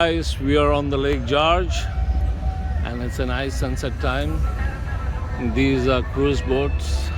Guys, we are on the Lake George and it's a nice sunset time. These are cruise boats.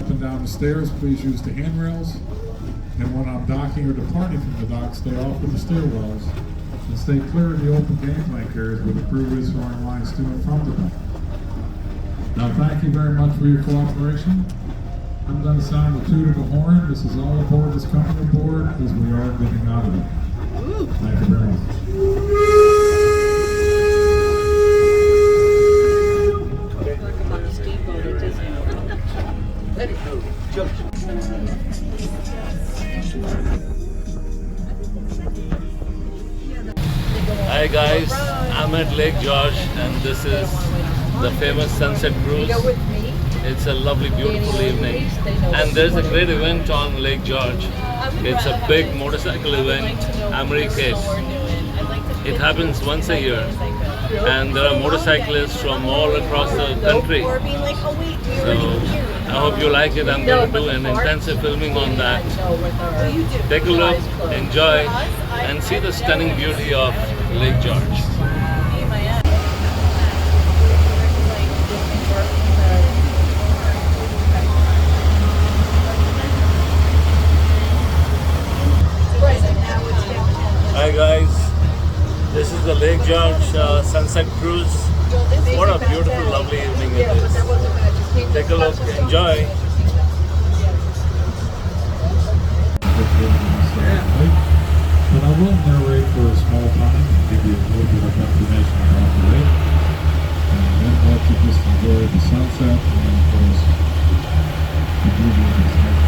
Up and down the stairs, please use the handrails. And when I'm docking or departing from the dock, stay off of the stairwells and stay clear of the open gangplank areas where the crew is throwing lines to and from the dock. Now, thank you very much for your cooperation. I'm going to sound the toot of the horn. This is all aboard that's coming aboard as we are getting out of it. Thank you very much. Hi guys, I'm at Lake George and this is the famous Sunset Cruise. It's a lovely, beautiful evening and there's a great event on Lake George. It's a big motorcycle event, Americade. It happens once a year and there are motorcyclists from all across the country. So I hope you like it. I'm going to do an intensive filming on that. Take a look, enjoy and see the stunning beauty of Lake George. Hi guys, this is the Lake George Sunset Cruise. What a beautiful, lovely evening it is. Take a look, enjoy. But I will narrate for a small time and give you a little bit of information about the lake. And then let you just enjoy the sunset and of course the beauty of this lake.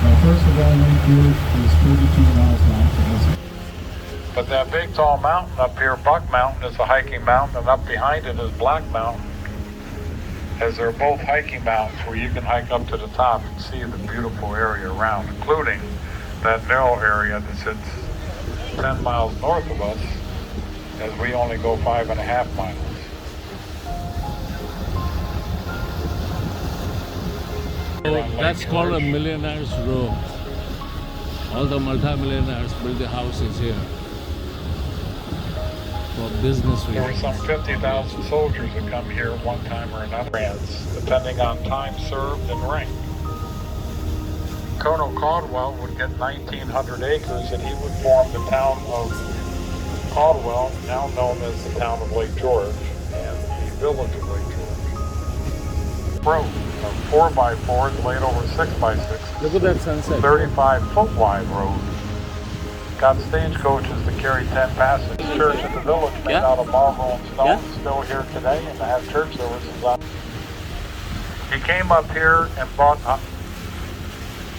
Now first of all, Lake George is 32 miles long. But that big tall mountain up here, Buck Mountain, is a hiking mountain, and up behind it is Black Mountain, as they're both hiking mountains where you can hike up to the top and see the beautiful area around, including that narrow area that sits 10 miles north of us, as we only go 5.5 miles. That's called a millionaire's row. All the multi-millionaires build their houses here for business reasons. There were some 50,000 soldiers that come here one time or another, depending on time served and rank. Colonel Caldwell would get 1,900 acres and he would form the town of Caldwell, now known as the town of Lake George, and the village of Lake George. Broke a 4x4s laid over 6x6, Look at that sunset. 35-foot wide road. Got stagecoaches to carry 10 passengers. Church in the village made Yeah. out of marble and stone, Yeah. still here today, and they have church services on. He came up here and bought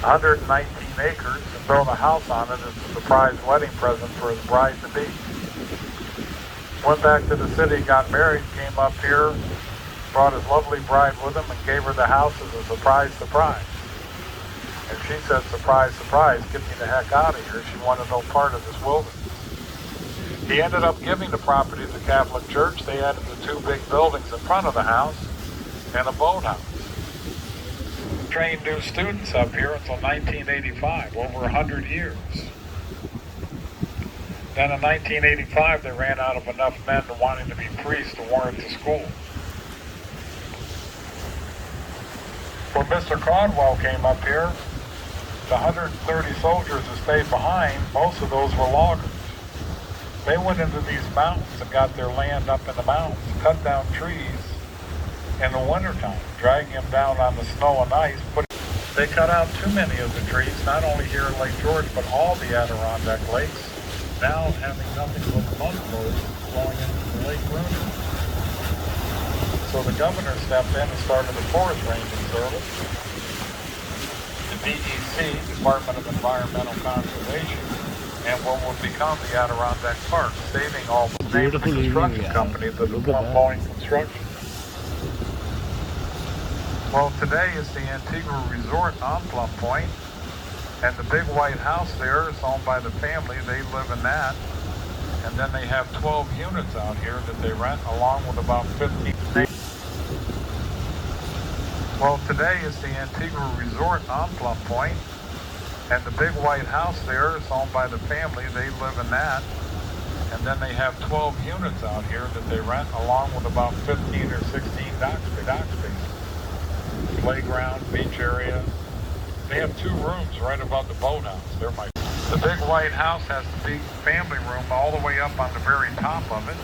119 acres and built a house on it as a surprise wedding present for his bride-to-be. Went back to the city, got married, came up here, brought his lovely bride with him, and gave her the house as a surprise. And she said, surprise, get me the heck out of here. She wanted no part of this wilderness. He ended up giving the property to the Catholic Church. They added the 2 big buildings in front of the house and a boathouse. Trained new students up here until 1985, over 100 years. Then in 1985, they ran out of enough men to wanting to be priests to warrant the school. When Mr. Caldwell came up here, the 130 soldiers that stayed behind, most of those were loggers. They went into these mountains and got their land up in the mountains, cut down trees in the wintertime, dragging them down on the snow and ice. They cut out too many of the trees, not only here in Lake George, but all the Adirondack lakes, now having nothing but buffaloes flowing into the Lake Rooney. So the governor stepped in and started the Forest Ranging Service, the DEC, Department of Environmental Conservation, and what would become the Adirondack Park, saving all the names of the construction companies that have done Boeing construction. Well, today is the Antigua Resort on Plum Point, and the big white house there is owned by the family. They live in that, and then they have 12 units out here that they rent, along with about 15 neighbors. Well, today is the Antigua Resort on Plum Point, and the big white house there is owned by the family. They live in that, and then they have 12 units out here that they rent, along with about 15 or 16 dock spaces. Playground, beach area. They have 2 rooms right above the boathouse. The big white house has the big family room all the way up on the very top of it.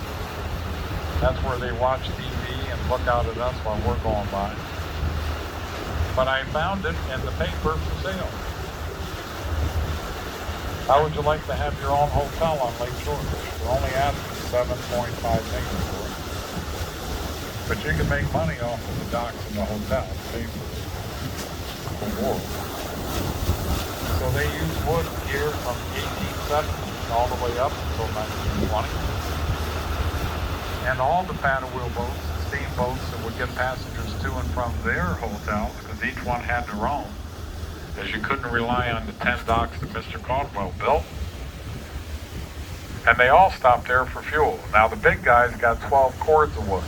That's where they watch TV and look out at us while we're going by. But I found it in the paper for sale. How would you like to have your own hotel on Lake George? We're only asking $7.5 million for it. But you can make money off of the docks and the hotel, pay for the war. So they use wood here from 1870 all the way up until 1920. And all the paddle wheel boats and steamboats that would get passengers to and from their hotels, because each one had their own, as you couldn't rely on the 10 docks that Mr. Caldwell built. And they all stopped there for fuel. Now the big guys got 12 cords of wood.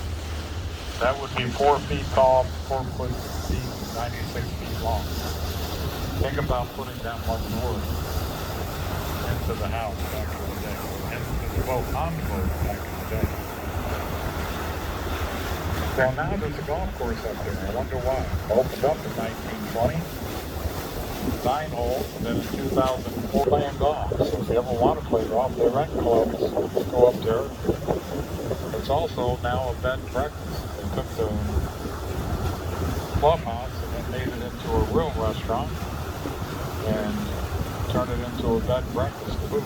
That would be 4 feet tall, 4 foot deep, 96 feet long. Think about putting that much wood into the house back in the day, into the boat, on the boat back in the day. Well, now there's a golf course up there. I wonder why. Opened up in 1920, 9 holes, and then in 2004 playing golf. So if you ever want to play golf, they rent clubs. Go up there. It's also now a bed and breakfast. They took the clubhouse and then made it into a real restaurant and turned it into a bed and breakfast to boot.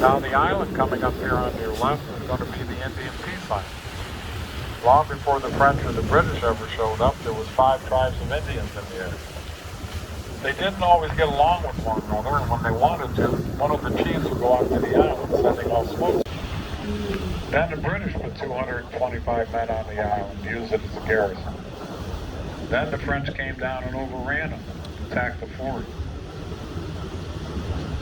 Now the island coming up here on your left is going to be the Indian Peace Island. Long before the French or the British ever showed up, there was 5 tribes of Indians in the area. They didn't always get along with one another, and when they wanted to, one of the chiefs would go out to the island sending off smoke. Then the British put 225 men on the island, used it as a garrison. Then the French came down and overran them, attacked the fort.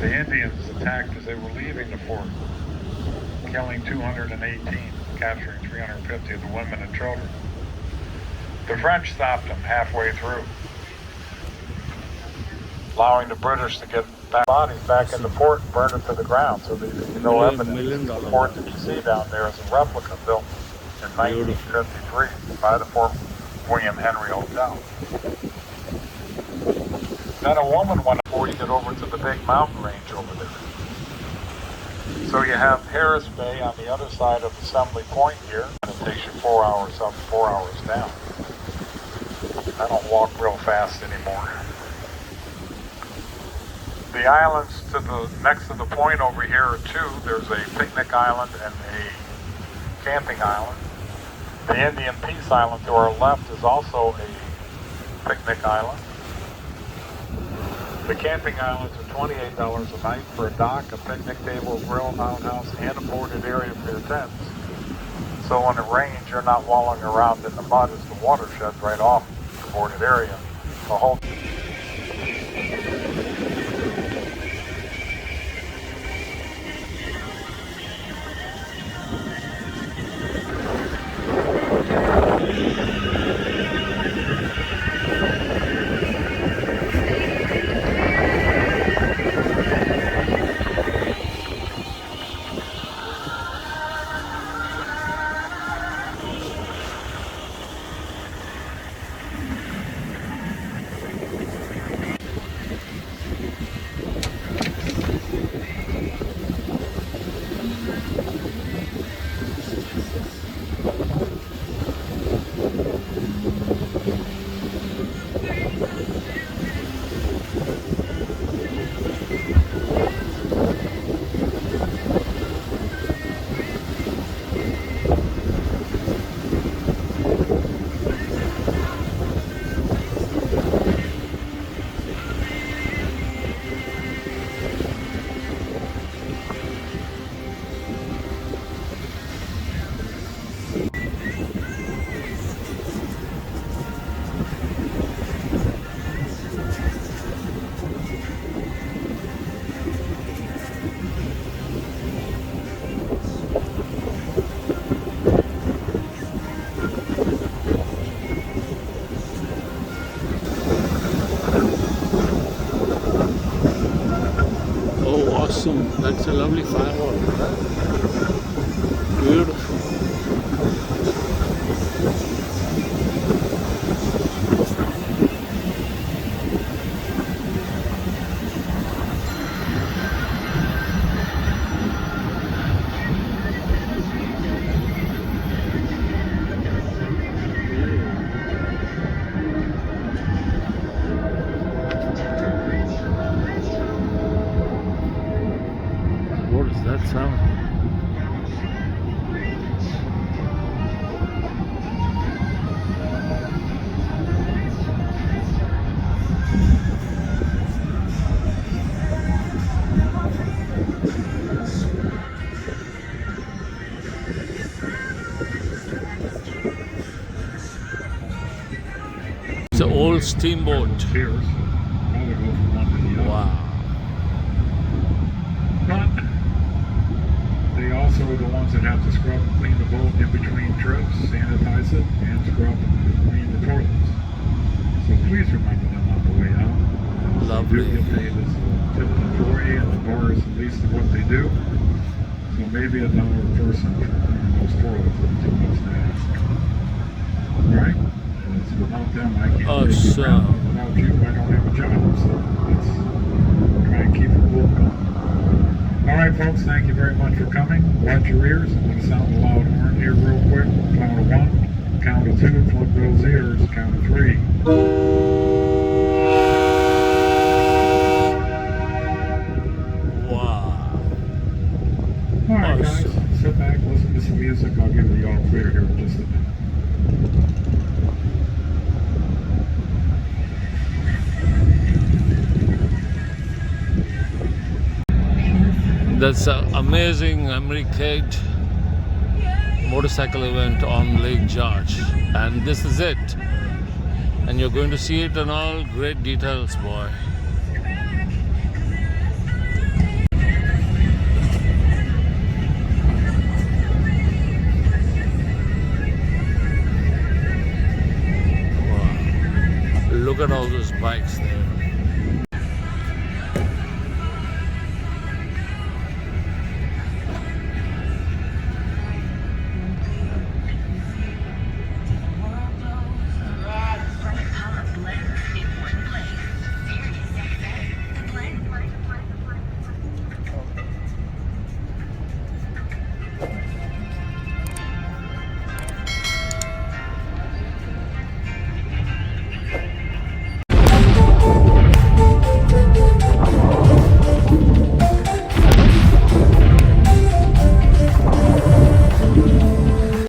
The Indians attacked as they were leaving the fort, killing 218, capturing 350 of the women and children. The French stopped them halfway through, allowing the British to get bodies back in the fort and burn it to the ground, so there's no evidence. The fort that you see down there is a replica built in 1953 by the Fort William Henry Hotel. Then a woman went before you get over to the big mountain range over there. So you have Harris Bay on the other side of Assembly Point here, and it takes you 4 hours up, 4 hours down. I don't walk real fast anymore. The islands to the next to the point over here are two. There's a picnic island and a camping island. The Indian Peace Island to our left is also a picnic island. The camping islands are $28 a night for a dock, a picnic table, grill, outhouse, and a boarded area for your tents. So when it rains, you're not wallowing around in the mud as the water sheds right off the boarded area. The whole Awesome. That's a lovely firework. Beautiful. What is that sound? It's an old steamboat. Piers. Probably go from one to the other. Wow. But they also are the ones that have to scrub and clean the boat in between trips, sanitize it, and scrub and clean the toilets. So please remember them on the way out. Lovely. They do get paid as a tip employee, and the bar is the least of what they do. So maybe $1 a person for cleaning those toilets isn't too much to ask. Right? Because without them, I can't take you around. Without you, I don't have a job. So let's try and keep the boat going. All right, folks, thank you very much for coming. Watch your ears. I'm going to sound a loud horn here real quick. Count of 1, count of 2, plug those ears, count of 3. Wow. All right, guys, sit back, listen to some music. I'll give you all clear here in just a minute. That's an amazing Americade motorcycle event on Lake George, and this is it. And you're going to see it in all great details, boy.